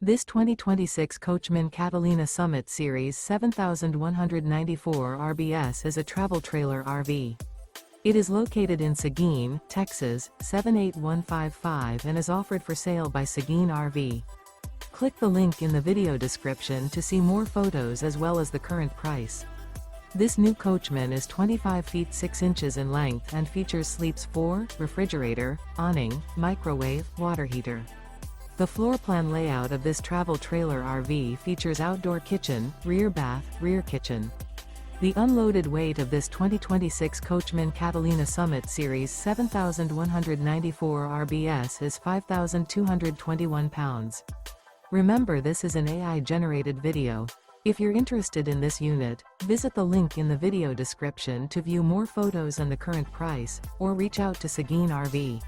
This 2026 Coachmen Catalina Summit Series 7194 RBS is a travel trailer RV. It is located in Seguin, Texas, 78155 and is offered for sale by Seguin RV. Click the link in the video description to see more photos as well as the current price. This new Coachmen is 25 feet 6 inches in length and features sleeps 4, refrigerator, awning, microwave, water heater. The floor plan layout of this travel trailer RV features outdoor kitchen, rear bath, rear kitchen. The unloaded weight of this 2026 Coachmen Catalina Summit Series 7194 RBS is 5,221 pounds. Remember, this is an AI-generated video. If you're interested in this unit, visit the link in the video description to view more photos and the current price, or reach out to Seguin RV.